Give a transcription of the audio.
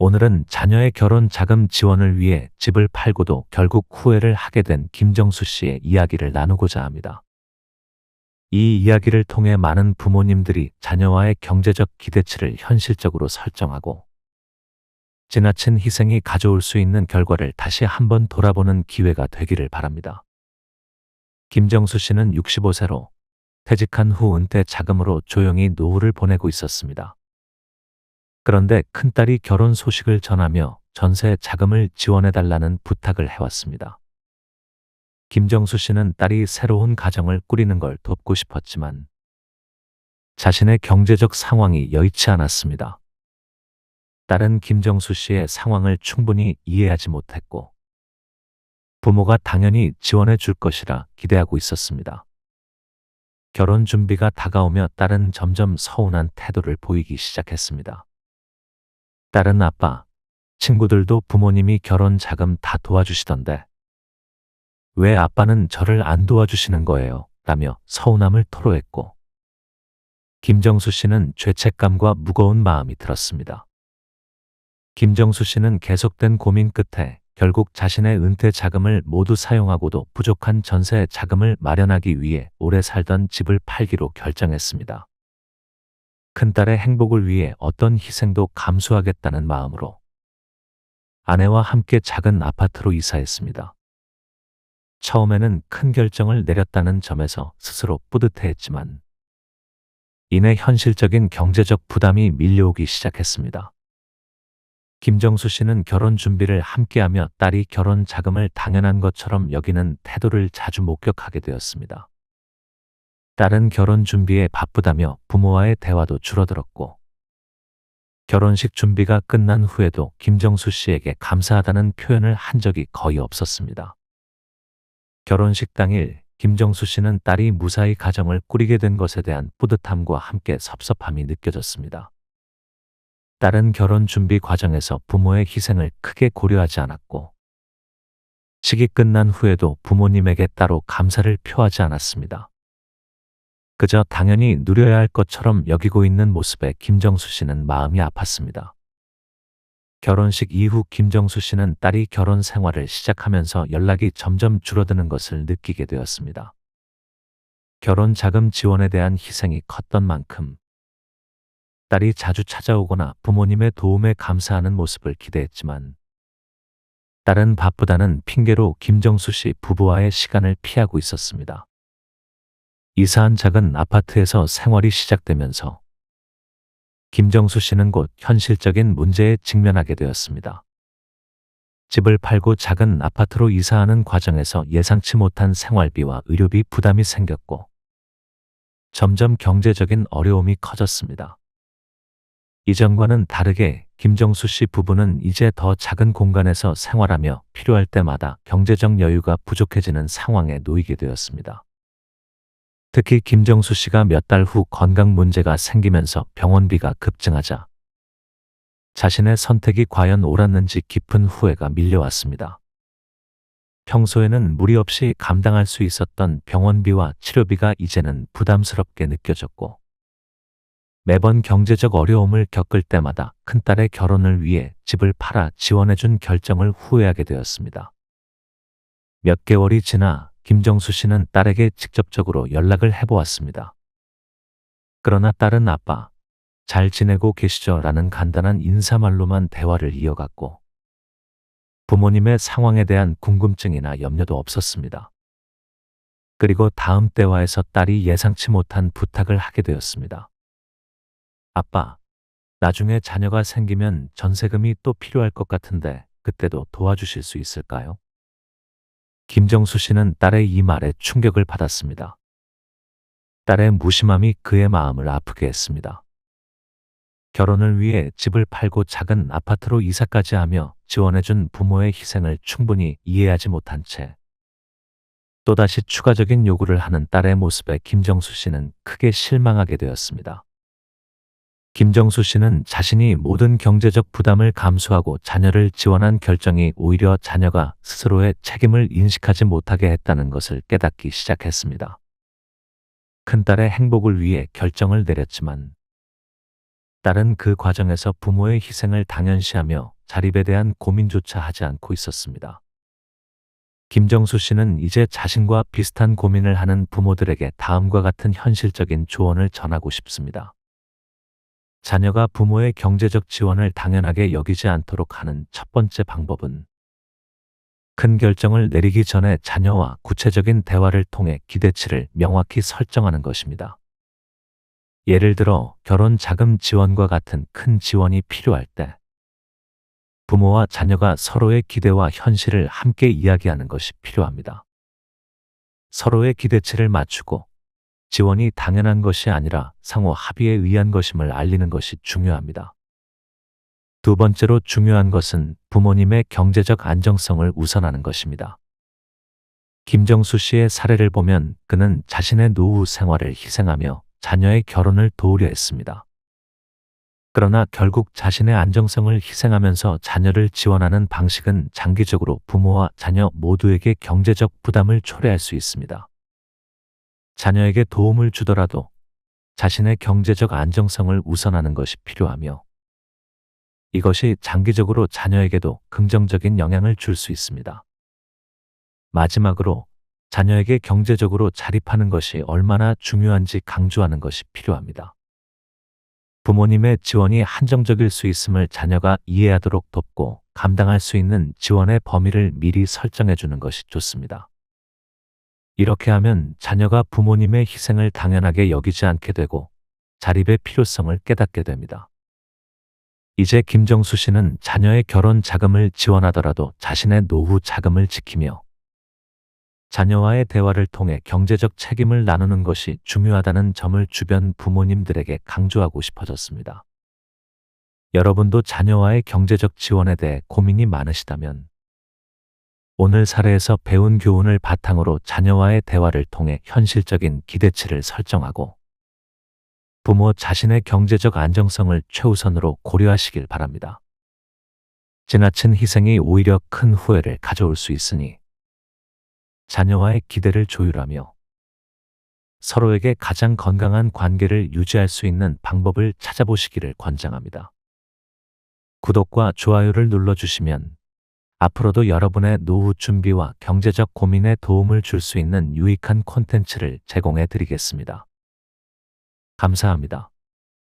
오늘은 자녀의 결혼 자금 지원을 위해 집을 팔고도 결국 후회를 하게 된 김정수 씨의 이야기를 나누고자 합니다. 이 이야기를 통해 많은 부모님들이 자녀와의 경제적 기대치를 현실적으로 설정하고 지나친 희생이 가져올 수 있는 결과를 다시 한번 돌아보는 기회가 되기를 바랍니다. 김정수 씨는 65세로 퇴직한 후 은퇴 자금으로 조용히 노후를 보내고 있었습니다. 그런데 큰딸이 결혼 소식을 전하며 전세 자금을 지원해달라는 부탁을 해왔습니다. 김정수 씨는 딸이 새로운 가정을 꾸리는 걸 돕고 싶었지만 자신의 경제적 상황이 여의치 않았습니다. 딸은 김정수 씨의 상황을 충분히 이해하지 못했고 부모가 당연히 지원해 줄 것이라 기대하고 있었습니다. 결혼 준비가 다가오며 딸은 점점 서운한 태도를 보이기 시작했습니다. 딸은 아빠, 친구들도 부모님이 결혼 자금 다 도와주시던데 왜 아빠는 저를 안 도와주시는 거예요? 라며 서운함을 토로했고 김정수 씨는 죄책감과 무거운 마음이 들었습니다. 김정수 씨는 계속된 고민 끝에 결국 자신의 은퇴 자금을 모두 사용하고도 부족한 전세 자금을 마련하기 위해 오래 살던 집을 팔기로 결정했습니다. 큰딸의 행복을 위해 어떤 희생도 감수하겠다는 마음으로 아내와 함께 작은 아파트로 이사했습니다. 처음에는 큰 결정을 내렸다는 점에서 스스로 뿌듯해했지만 이내 현실적인 경제적 부담이 밀려오기 시작했습니다. 김정수 씨는 결혼 준비를 함께하며 딸이 결혼 자금을 당연한 것처럼 여기는 태도를 자주 목격하게 되었습니다. 딸은 결혼 준비에 바쁘다며 부모와의 대화도 줄어들었고 결혼식 준비가 끝난 후에도 김정수 씨에게 감사하다는 표현을 한 적이 거의 없었습니다. 결혼식 당일 김정수 씨는 딸이 무사히 가정을 꾸리게 된 것에 대한 뿌듯함과 함께 섭섭함이 느껴졌습니다. 딸은 결혼 준비 과정에서 부모의 희생을 크게 고려하지 않았고 식이 끝난 후에도 부모님에게 따로 감사를 표하지 않았습니다. 그저 당연히 누려야 할 것처럼 여기고 있는 모습에 김정수 씨는 마음이 아팠습니다. 결혼식 이후 김정수 씨는 딸이 결혼 생활을 시작하면서 연락이 점점 줄어드는 것을 느끼게 되었습니다. 결혼 자금 지원에 대한 희생이 컸던 만큼 딸이 자주 찾아오거나 부모님의 도움에 감사하는 모습을 기대했지만 딸은 바쁘다는 핑계로 김정수 씨 부부와의 시간을 피하고 있었습니다. 이사한 작은 아파트에서 생활이 시작되면서 김정수 씨는 곧 현실적인 문제에 직면하게 되었습니다. 집을 팔고 작은 아파트로 이사하는 과정에서 예상치 못한 생활비와 의료비 부담이 생겼고 점점 경제적인 어려움이 커졌습니다. 이전과는 다르게 김정수 씨 부부는 이제 더 작은 공간에서 생활하며 필요할 때마다 경제적 여유가 부족해지는 상황에 놓이게 되었습니다. 특히 김정수 씨가 몇 달 후 건강 문제가 생기면서 병원비가 급증하자 자신의 선택이 과연 옳았는지 깊은 후회가 밀려왔습니다. 평소에는 무리 없이 감당할 수 있었던 병원비와 치료비가 이제는 부담스럽게 느껴졌고 매번 경제적 어려움을 겪을 때마다 큰딸의 결혼을 위해 집을 팔아 지원해준 결정을 후회하게 되었습니다. 몇 개월이 지나 김정수 씨는 딸에게 직접적으로 연락을 해보았습니다. 그러나 딸은 아빠, 잘 지내고 계시죠? 라는 간단한 인사말로만 대화를 이어갔고 부모님의 상황에 대한 궁금증이나 염려도 없었습니다. 그리고 다음 대화에서 딸이 예상치 못한 부탁을 하게 되었습니다. 아빠, 나중에 자녀가 생기면 전세금이 또 필요할 것 같은데 그때도 도와주실 수 있을까요? 김정수 씨는 딸의 이 말에 충격을 받았습니다. 딸의 무심함이 그의 마음을 아프게 했습니다. 결혼을 위해 집을 팔고 작은 아파트로 이사까지 하며 지원해준 부모의 희생을 충분히 이해하지 못한 채 또다시 추가적인 요구를 하는 딸의 모습에 김정수 씨는 크게 실망하게 되었습니다. 김정수 씨는 자신이 모든 경제적 부담을 감수하고 자녀를 지원한 결정이 오히려 자녀가 스스로의 책임을 인식하지 못하게 했다는 것을 깨닫기 시작했습니다. 큰딸의 행복을 위해 결정을 내렸지만 딸은 그 과정에서 부모의 희생을 당연시하며 자립에 대한 고민조차 하지 않고 있었습니다. 김정수 씨는 이제 자신과 비슷한 고민을 하는 부모들에게 다음과 같은 현실적인 조언을 전하고 싶습니다. 자녀가 부모의 경제적 지원을 당연하게 여기지 않도록 하는 첫 번째 방법은 큰 결정을 내리기 전에 자녀와 구체적인 대화를 통해 기대치를 명확히 설정하는 것입니다. 예를 들어 결혼 자금 지원과 같은 큰 지원이 필요할 때 부모와 자녀가 서로의 기대와 현실을 함께 이야기하는 것이 필요합니다. 서로의 기대치를 맞추고 지원이 당연한 것이 아니라 상호 합의에 의한 것임을 알리는 것이 중요합니다. 두 번째로 중요한 것은 부모님의 경제적 안정성을 우선하는 것입니다. 김정수 씨의 사례를 보면 그는 자신의 노후 생활을 희생하며 자녀의 결혼을 도우려 했습니다. 그러나 결국 자신의 안정성을 희생하면서 자녀를 지원하는 방식은 장기적으로 부모와 자녀 모두에게 경제적 부담을 초래할 수 있습니다. 자녀에게 도움을 주더라도 자신의 경제적 안정성을 우선하는 것이 필요하며 이것이 장기적으로 자녀에게도 긍정적인 영향을 줄 수 있습니다. 마지막으로 자녀에게 경제적으로 자립하는 것이 얼마나 중요한지 강조하는 것이 필요합니다. 부모님의 지원이 한정적일 수 있음을 자녀가 이해하도록 돕고 감당할 수 있는 지원의 범위를 미리 설정해 주는 것이 좋습니다. 이렇게 하면 자녀가 부모님의 희생을 당연하게 여기지 않게 되고 자립의 필요성을 깨닫게 됩니다. 이제 김정수 씨는 자녀의 결혼 자금을 지원하더라도 자신의 노후 자금을 지키며 자녀와의 대화를 통해 경제적 책임을 나누는 것이 중요하다는 점을 주변 부모님들에게 강조하고 싶어졌습니다. 여러분도 자녀와의 경제적 지원에 대해 고민이 많으시다면 오늘 사례에서 배운 교훈을 바탕으로 자녀와의 대화를 통해 현실적인 기대치를 설정하고 부모 자신의 경제적 안정성을 최우선으로 고려하시길 바랍니다. 지나친 희생이 오히려 큰 후회를 가져올 수 있으니 자녀와의 기대를 조율하며 서로에게 가장 건강한 관계를 유지할 수 있는 방법을 찾아보시기를 권장합니다. 구독과 좋아요를 눌러주시면 앞으로도 여러분의 노후 준비와 경제적 고민에 도움을 줄 수 있는 유익한 콘텐츠를 제공해 드리겠습니다. 감사합니다.